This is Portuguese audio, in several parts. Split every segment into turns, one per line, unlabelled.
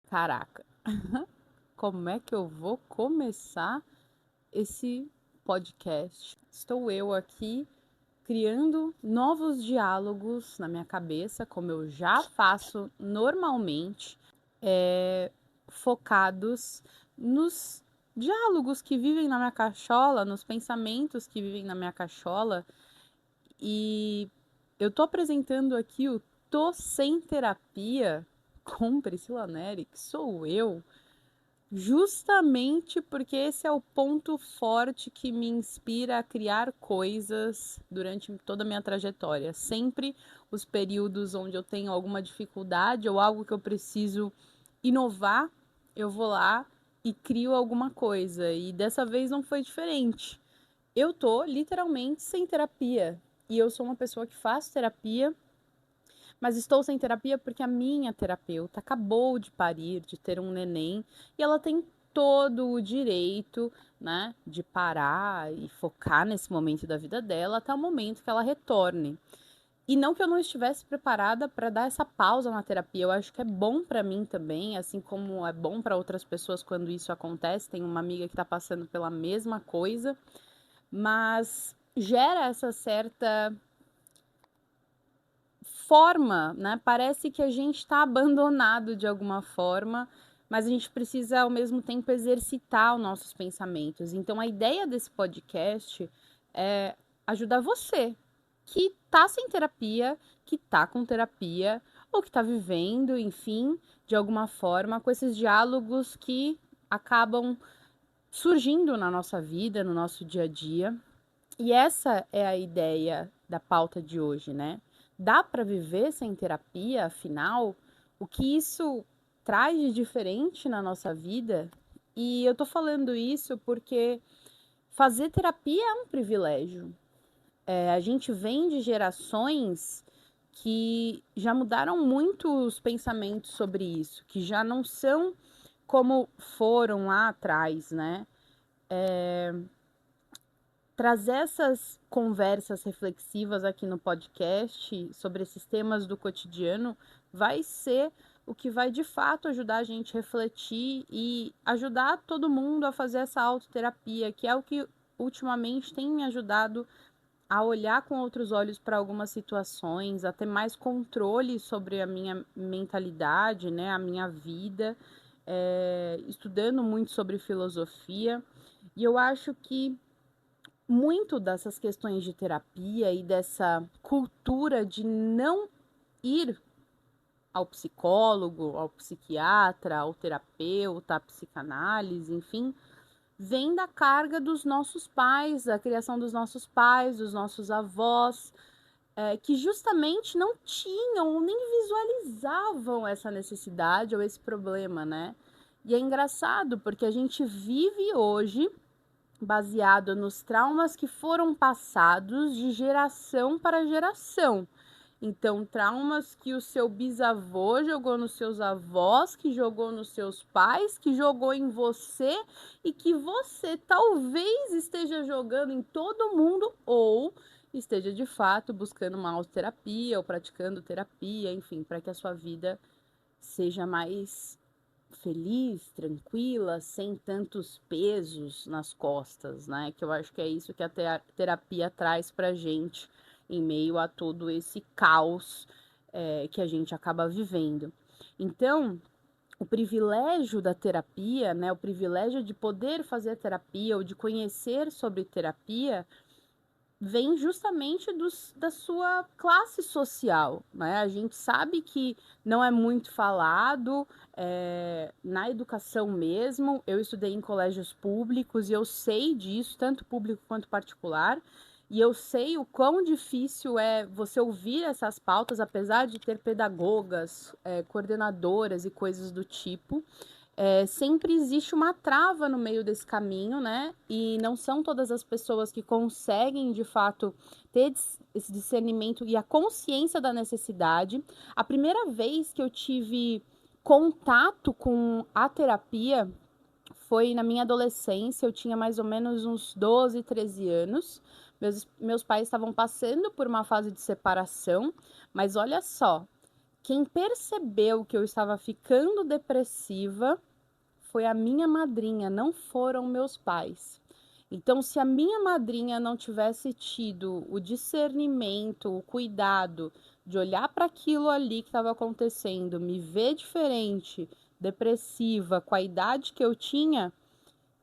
Caraca, como é que eu vou começar esse podcast? Estou eu aqui criando novos diálogos na minha cabeça, como eu já faço normalmente, focados nos diálogos que vivem na minha cachola, nos pensamentos que vivem na minha cachola. E eu tô apresentando aqui o Tô Sem Terapia com Priscila Neri, que sou eu, justamente porque esse é o ponto forte que me inspira a criar coisas durante toda a minha trajetória. Sempre os períodos onde eu tenho alguma dificuldade ou algo que eu preciso inovar, eu vou lá e crio alguma coisa. E dessa vez não foi diferente. Eu tô literalmente sem terapia. E eu sou uma pessoa que faz terapia, mas estou sem terapia porque a minha terapeuta acabou de parir, de ter um neném, e ela tem todo o direito, né, de parar e focar nesse momento da vida dela até o momento que ela retorne. E não que eu não estivesse preparada para dar essa pausa na terapia, eu acho que é bom para mim também, assim como é bom para outras pessoas quando isso acontece. Tem uma amiga que está passando pela mesma coisa, mas gera essa certa forma, né? Parece que a gente está abandonado de alguma forma, mas a gente precisa ao mesmo tempo exercitar os nossos pensamentos. Então a ideia desse podcast é ajudar você que tá sem terapia, que tá com terapia ou que tá vivendo, enfim, de alguma forma com esses diálogos que acabam surgindo na nossa vida, no nosso dia a dia. E essa é a ideia da pauta de hoje, né? Dá para viver sem terapia, afinal? O que isso traz de diferente na nossa vida? E eu tô falando isso porque fazer terapia é um privilégio. A gente vem de gerações que já mudaram muito os pensamentos sobre isso, que já não são como foram lá atrás, né? Trazer essas conversas reflexivas aqui no podcast sobre esses temas do cotidiano vai ser o que vai de fato ajudar a gente a refletir e ajudar todo mundo a fazer essa autoterapia, que é o que ultimamente tem me ajudado a olhar com outros olhos para algumas situações, a ter mais controle sobre a minha mentalidade, né, a minha vida, estudando muito sobre filosofia. E eu acho que muito dessas questões de terapia e dessa cultura de não ir ao psicólogo, ao psiquiatra, ao terapeuta, à psicanálise, enfim, vem da carga dos nossos pais, da criação dos nossos avós, que justamente não tinham nem visualizavam essa necessidade ou esse problema, né? E é engraçado porque a gente vive hoje baseado nos traumas que foram passados de geração para geração. Então, traumas que o seu bisavô jogou nos seus avós, que jogou nos seus pais, que jogou em você e que você talvez esteja jogando em todo mundo ou esteja de fato buscando uma autoterapia ou praticando terapia, enfim, para que a sua vida seja mais feliz, tranquila, sem tantos pesos nas costas, né? Que eu acho que é isso que a terapia traz pra gente em meio a todo esse caos que a gente acaba vivendo. Então, o privilégio da terapia, né? O privilégio de poder fazer terapia ou de conhecer sobre terapia vem justamente da sua classe social, né? A gente sabe que não é muito falado na educação mesmo. Eu estudei em colégios públicos e eu sei disso, tanto público quanto particular. E eu sei o quão difícil é você ouvir essas pautas, apesar de ter pedagogas, coordenadoras e coisas do tipo. Sempre existe uma trava no meio desse caminho, né? E não são todas as pessoas que conseguem, de fato, ter esse discernimento e a consciência da necessidade. A primeira vez que eu tive contato com a terapia foi na minha adolescência, eu tinha mais ou menos uns 12, 13 anos. Meus pais estavam passando por uma fase de separação, mas olha só, quem percebeu que eu estava ficando depressiva foi a minha madrinha, não foram meus pais. Então, se a minha madrinha não tivesse tido o discernimento, o cuidado de olhar para aquilo ali que estava acontecendo, me ver diferente, depressiva, com a idade que eu tinha,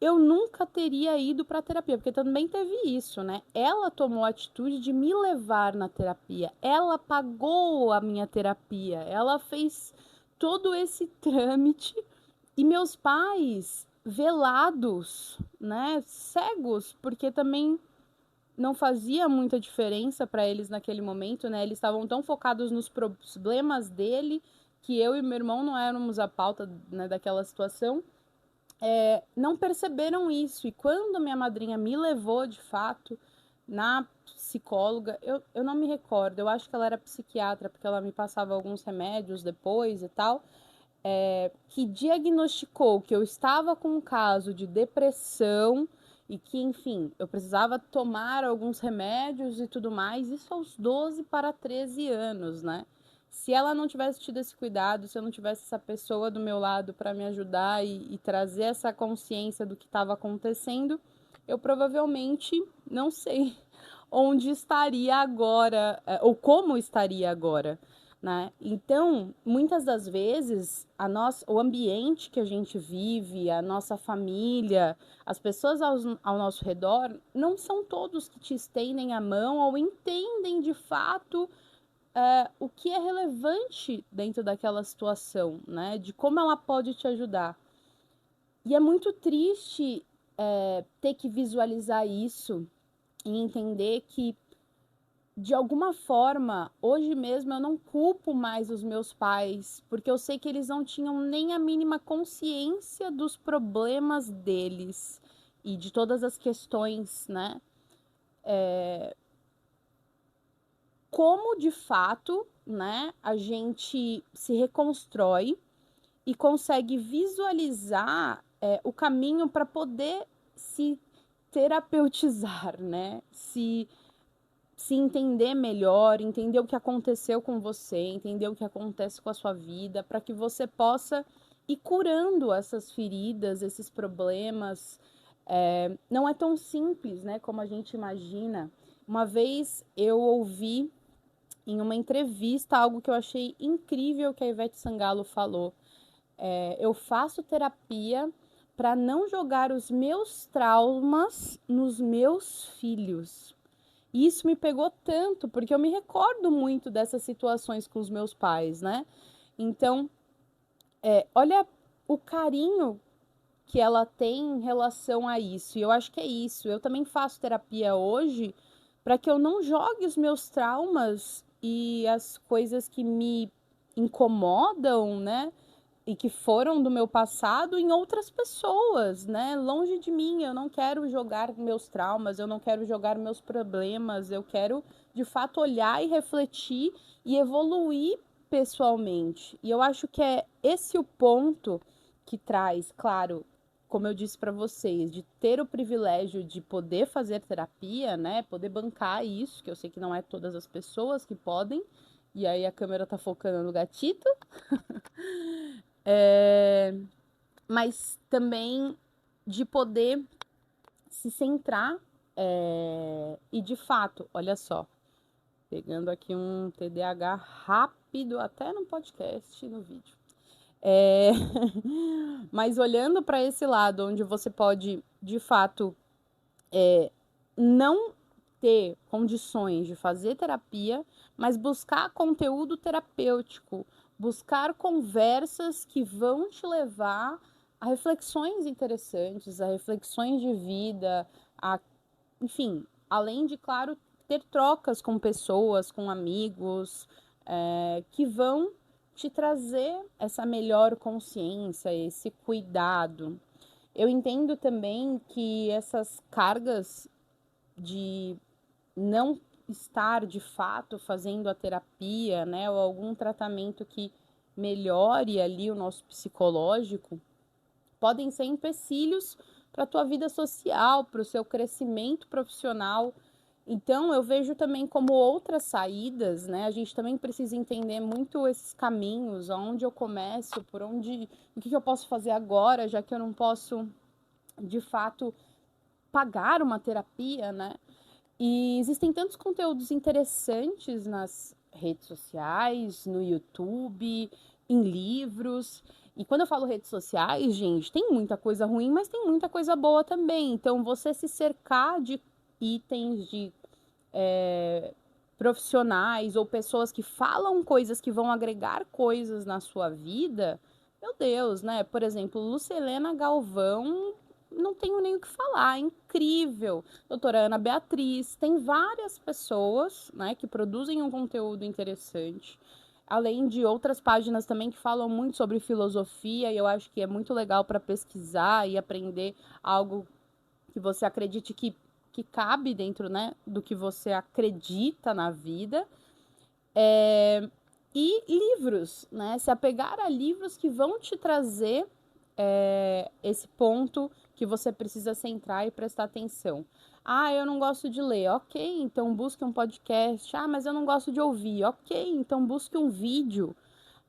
eu nunca teria ido para a terapia, porque também teve isso, né? Ela tomou a atitude de me levar na terapia, ela pagou a minha terapia, ela fez todo esse trâmite e meus pais velados, né, cegos, porque também não fazia muita diferença para eles naquele momento, né? Eles estavam tão focados nos problemas dele que eu e meu irmão não éramos a pauta, né, daquela situação. Não perceberam isso. E quando minha madrinha me levou, de fato, na psicóloga, eu não me recordo, eu acho que ela era psiquiatra, porque ela me passava alguns remédios depois e tal, que diagnosticou que eu estava com um caso de depressão e que, enfim, eu precisava tomar alguns remédios e tudo mais, isso aos 12 para 13 anos, né? Se ela não tivesse tido esse cuidado, se eu não tivesse essa pessoa do meu lado para me ajudar e trazer essa consciência do que estava acontecendo, eu provavelmente não sei onde estaria agora, ou como estaria agora, né? Então, muitas das vezes, o ambiente que a gente vive, a nossa família, as pessoas ao nosso redor, não são todos que te estendem a mão ou entendem de fato o que é relevante dentro daquela situação, né? De como ela pode te ajudar. E é muito triste ter que visualizar isso e entender que, de alguma forma, hoje mesmo eu não culpo mais os meus pais, porque eu sei que eles não tinham nem a mínima consciência dos problemas deles e de todas as questões, né? Como de fato, né, a gente se reconstrói e consegue visualizar o caminho para poder se terapeutizar, né? Se entender melhor, entender o que aconteceu com você, entender o que acontece com a sua vida, para que você possa ir curando essas feridas, esses problemas. Não é tão simples, né, como a gente imagina. Uma vez eu ouvi em uma entrevista algo que eu achei incrível que a Ivete Sangalo falou. Eu faço terapia para não jogar os meus traumas nos meus filhos. E isso me pegou tanto, porque eu me recordo muito dessas situações com os meus pais, né? Então, olha o carinho que ela tem em relação a isso. E eu acho que é isso. Eu também faço terapia hoje para que eu não jogue os meus traumas e as coisas que me incomodam, né? E que foram do meu passado em outras pessoas, né? Longe de mim. Eu não quero jogar meus traumas, eu não quero jogar meus problemas, eu quero de fato olhar e refletir e evoluir pessoalmente. E eu acho que é esse o ponto que traz, claro, como eu disse para vocês, de ter o privilégio de poder fazer terapia, né? Poder bancar isso, que eu sei que não é todas as pessoas que podem. E aí a câmera tá focando no gatito. Mas também de poder se centrar e de fato, olha só, pegando aqui um TDAH rápido, até no podcast e no vídeo. Mas olhando para esse lado, onde você pode, de fato, não ter condições de fazer terapia, mas buscar conteúdo terapêutico, buscar conversas que vão te levar a reflexões interessantes, a reflexões de vida, enfim, além de, claro, ter trocas com pessoas, com amigos, que vão te trazer essa melhor consciência, esse cuidado. Eu entendo também que essas cargas de não estar de fato fazendo a terapia, né, ou algum tratamento que melhore ali o nosso psicológico, podem ser empecilhos para a tua vida social, para o seu crescimento profissional. Então, eu vejo também como outras saídas, né? A gente também precisa entender muito esses caminhos, aonde eu começo, por onde, o que eu posso fazer agora, já que eu não posso, de fato, pagar uma terapia, né? E existem tantos conteúdos interessantes nas redes sociais, no YouTube, em livros. E quando eu falo redes sociais, gente, tem muita coisa ruim, mas tem muita coisa boa também. Então, você se cercar de itens, de profissionais ou pessoas que falam coisas que vão agregar coisas na sua vida, meu Deus, né? Por exemplo, Lucilena Galvão, não tenho nem o que falar, é incrível. Doutora Ana Beatriz, tem várias pessoas, né, que produzem um conteúdo interessante. Além de outras páginas também que falam muito sobre filosofia, e eu acho que é muito legal para pesquisar e aprender algo que você acredite que cabe dentro, né, do que você acredita na vida. E livros, né? Se apegar a livros que vão te trazer esse ponto que você precisa centrar e prestar atenção. Ah, eu não gosto de ler. Ok, então busque um podcast. Ah, mas eu não gosto de ouvir. Ok, então busque um vídeo.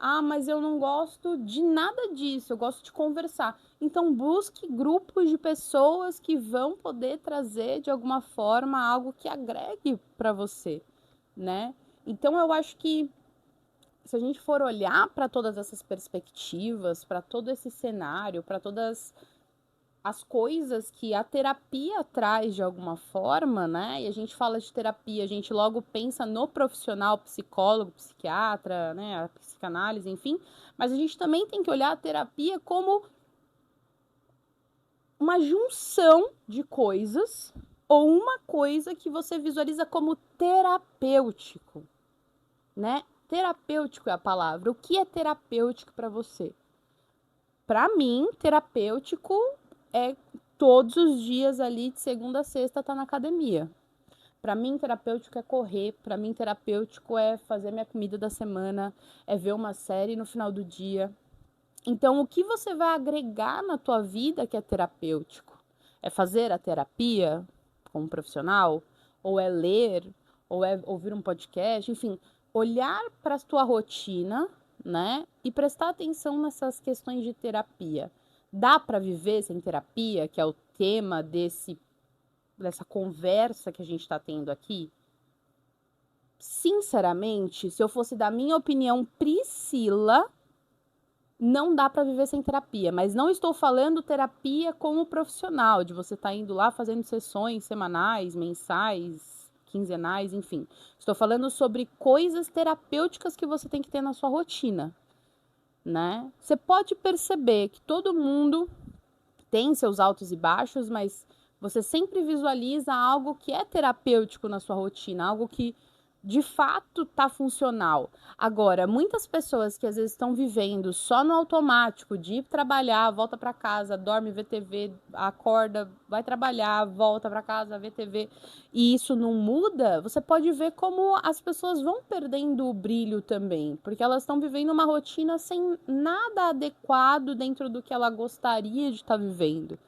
Ah, mas eu não gosto de nada disso, eu gosto de conversar. Então, busque grupos de pessoas que vão poder trazer de alguma forma algo que agregue para você, né? Então, eu acho que se a gente for olhar para todas essas perspectivas, para todo esse cenário, para todas as coisas que a terapia traz de alguma forma, né? E a gente fala de terapia, a gente logo pensa no profissional, psicólogo, psiquiatra, né? A psicanálise, enfim. Mas a gente também tem que olhar a terapia como uma junção de coisas ou uma coisa que você visualiza como terapêutico, né? Terapêutico é a palavra. O que é terapêutico para você? Para mim, terapêutico é todos os dias ali, de segunda a sexta, tá na academia. Para mim, terapêutico é correr. Para mim, terapêutico é fazer minha comida da semana, é ver uma série no final do dia. Então, o que você vai agregar na tua vida que é terapêutico? É fazer a terapia como profissional? Ou é ler? Ou é ouvir um podcast? Enfim, olhar para a tua rotina, né? E prestar atenção nessas questões de terapia. Dá para viver sem terapia, que é o tema dessa conversa que a gente está tendo aqui? Sinceramente, se eu fosse dar minha opinião, Priscila, não dá para viver sem terapia, mas não estou falando terapia como profissional, de você estar indo lá fazendo sessões semanais, mensais, quinzenais, enfim. Estou falando sobre coisas terapêuticas que você tem que ter na sua rotina, né? Você pode perceber que todo mundo tem seus altos e baixos, mas você sempre visualiza algo que é terapêutico na sua rotina, algo que de fato tá funcional. Agora, muitas pessoas que às vezes estão vivendo só no automático, de ir trabalhar, volta para casa, dorme, vê TV, acorda, vai trabalhar, volta para casa, vê TV, e isso não muda, você pode ver como as pessoas vão perdendo o brilho também, porque elas estão vivendo uma rotina sem nada adequado dentro do que ela gostaria de estar vivendo,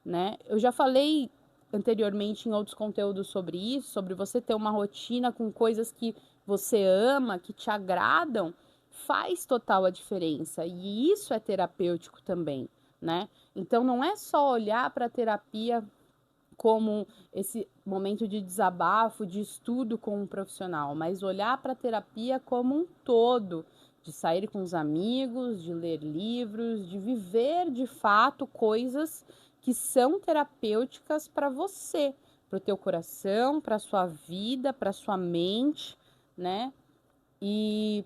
né? Eu já falei anteriormente em outros conteúdos sobre isso, sobre você ter uma rotina com coisas que você ama, que te agradam, faz total a diferença. E isso é terapêutico também, né? Então não é só olhar para a terapia como esse momento de desabafo, de estudo com um profissional, mas olhar para a terapia como um todo, de sair com os amigos, de ler livros, de viver de fato coisas que são terapêuticas para você, para o teu coração, para a sua vida, para a sua mente, né? E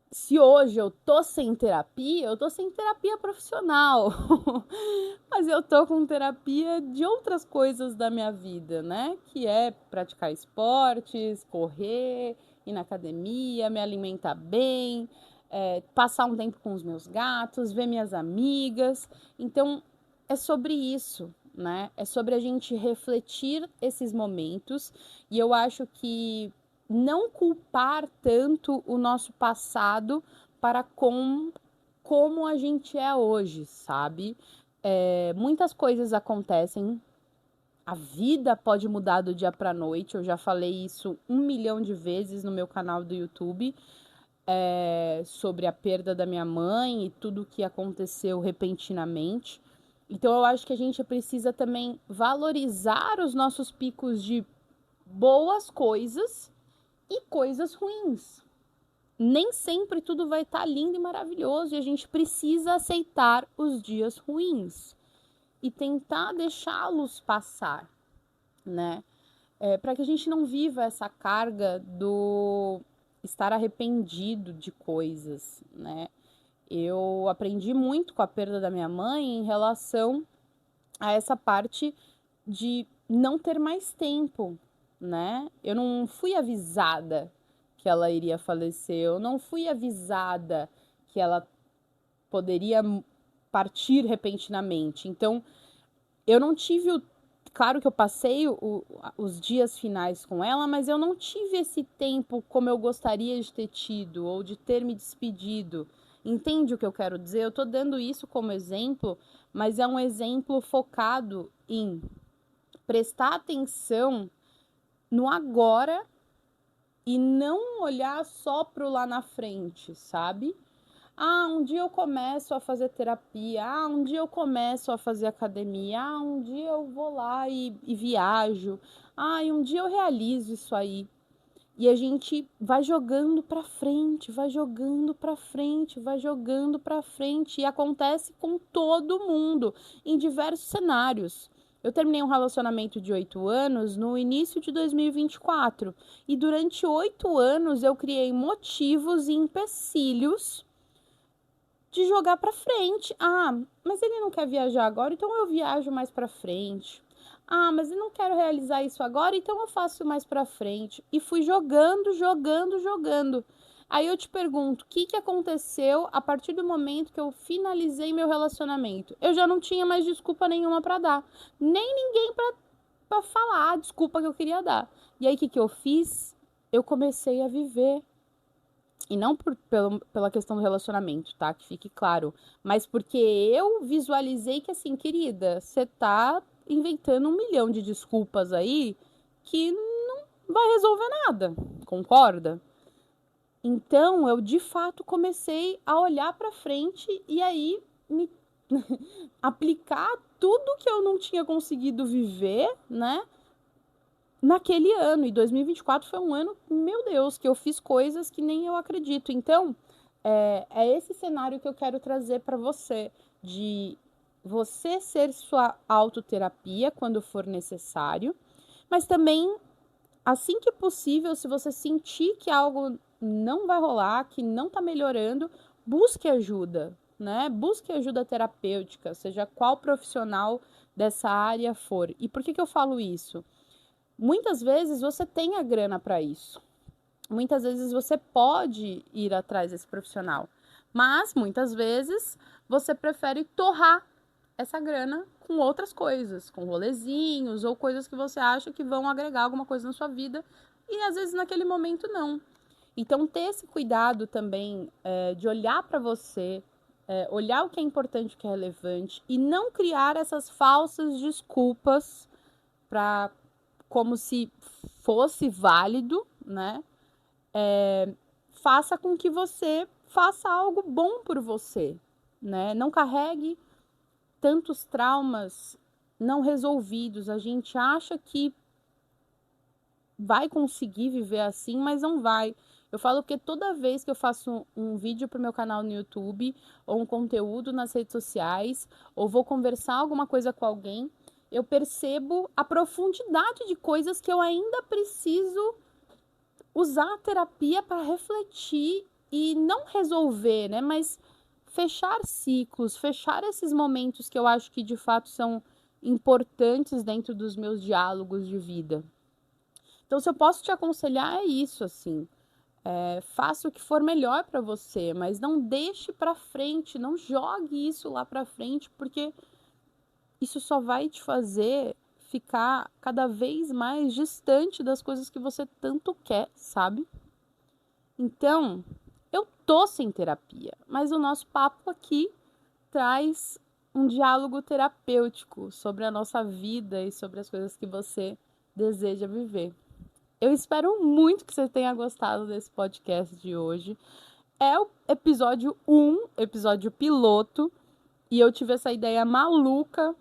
se hoje eu tô sem terapia, eu tô sem terapia profissional. Mas eu tô com terapia de outras coisas da minha vida, né? Que é praticar esportes, correr, ir na academia, me alimentar bem, passar um tempo com os meus gatos, ver minhas amigas. Então, é sobre isso, né? É sobre a gente refletir esses momentos. E eu acho que não culpar tanto o nosso passado para como a gente é hoje, sabe? Muitas coisas acontecem a vida pode mudar do dia para a noite. Eu já falei isso 1 milhão de vezes no meu canal do YouTube, sobre a perda da minha mãe e tudo o que aconteceu repentinamente. Então, eu acho que a gente precisa também valorizar os nossos picos de boas coisas e coisas ruins. Nem sempre tudo vai estar lindo e maravilhoso e a gente precisa aceitar os dias ruins e tentar deixá-los passar, né? Para que a gente não viva essa carga do estar arrependido de coisas, né? Eu aprendi muito com a perda da minha mãe em relação a essa parte de não ter mais tempo, né? Eu não fui avisada que ela iria falecer, eu não fui avisada que ela poderia partir repentinamente. Então, eu não tive o. Claro que eu passei os dias finais com ela, mas eu não tive esse tempo como eu gostaria de ter tido ou de ter me despedido. Entende o que eu quero dizer? Eu tô dando isso como exemplo, mas é um exemplo focado em prestar atenção no agora e não olhar só pro lá na frente, sabe? Ah, um dia eu começo a fazer terapia. Ah, um dia eu começo a fazer academia. Ah, um dia eu vou lá e viajo. Ah, e um dia eu realizo isso aí. E a gente vai jogando pra frente, vai jogando pra frente, vai jogando pra frente. E acontece com todo mundo, em diversos cenários. Eu terminei um relacionamento de 8 anos no início de 2024. E durante 8 anos eu criei motivos e empecilhos de jogar pra frente. Ah, mas ele não quer viajar agora, então eu viajo mais pra frente. Ah, mas eu não quero realizar isso agora, então eu faço mais pra frente. E fui jogando, jogando, jogando. Aí eu te pergunto, o que aconteceu a partir do momento que eu finalizei meu relacionamento? Eu já não tinha mais desculpa nenhuma pra dar. Nem ninguém pra falar a desculpa que eu queria dar. E aí o que eu fiz? Eu comecei a viver. E não pela questão do relacionamento, tá? Que fique claro. Mas porque eu visualizei que, assim, querida, você tá inventando 1 milhão de desculpas aí que não vai resolver nada. Concorda? Então, eu de fato comecei a olhar pra frente e aí me aplicar tudo que eu não tinha conseguido viver, né? Naquele ano, e 2024 foi um ano, meu Deus, que eu fiz coisas que nem eu acredito. Então, é esse cenário que eu quero trazer para você, de você ser sua autoterapia quando for necessário, mas também, assim que possível, se você sentir que algo não vai rolar, que não tá melhorando, busque ajuda, né? Busque ajuda terapêutica, seja qual profissional dessa área for. E por que eu falo isso? Muitas vezes você tem a grana para isso. Muitas vezes você pode ir atrás desse profissional. Mas muitas vezes você prefere torrar essa grana com outras coisas, com rolezinhos ou coisas que você acha que vão agregar alguma coisa na sua vida e às vezes naquele momento não. Então ter esse cuidado também de olhar para você, olhar o que é importante, o que é relevante e não criar essas falsas desculpas para como se fosse válido, né? Faça com que você faça algo bom por você, né? Não carregue tantos traumas não resolvidos. A gente acha que vai conseguir viver assim, mas não vai. Eu falo que toda vez que eu faço um vídeo para o meu canal no YouTube, ou um conteúdo nas redes sociais, ou vou conversar alguma coisa com alguém, eu percebo a profundidade de coisas que eu ainda preciso usar a terapia para refletir e não resolver, né? Mas fechar ciclos, fechar esses momentos que eu acho que de fato são importantes dentro dos meus diálogos de vida. Então, se eu posso te aconselhar, é isso, assim. Faça o que for melhor para você, mas não deixe para frente, não jogue isso lá para frente, porque isso só vai te fazer ficar cada vez mais distante das coisas que você tanto quer, sabe? Então, eu tô sem terapia, mas o nosso papo aqui traz um diálogo terapêutico sobre a nossa vida e sobre as coisas que você deseja viver. Eu espero muito que você tenha gostado desse podcast de hoje. É o episódio 1, episódio piloto, e eu tive essa ideia maluca,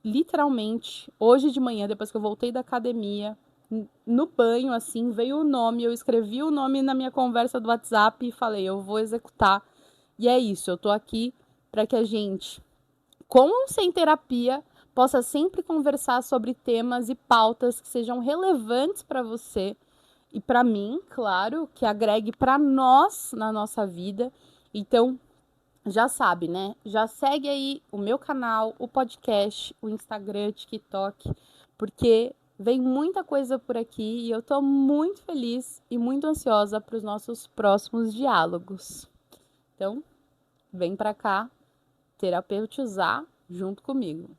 literalmente, hoje de manhã, depois que eu voltei da academia, no banho, assim, veio o nome, eu escrevi o nome na minha conversa do WhatsApp e falei, eu vou executar. E é isso, eu tô aqui para que a gente, com ou sem terapia, possa sempre conversar sobre temas e pautas que sejam relevantes para você e para mim, claro, que agregue para nós na nossa vida. Então, já sabe, né? Já segue aí o meu canal, o podcast, o Instagram, o TikTok, porque vem muita coisa por aqui e eu tô muito feliz e muito ansiosa para os nossos próximos diálogos. Então, vem para cá terapeutizar junto comigo.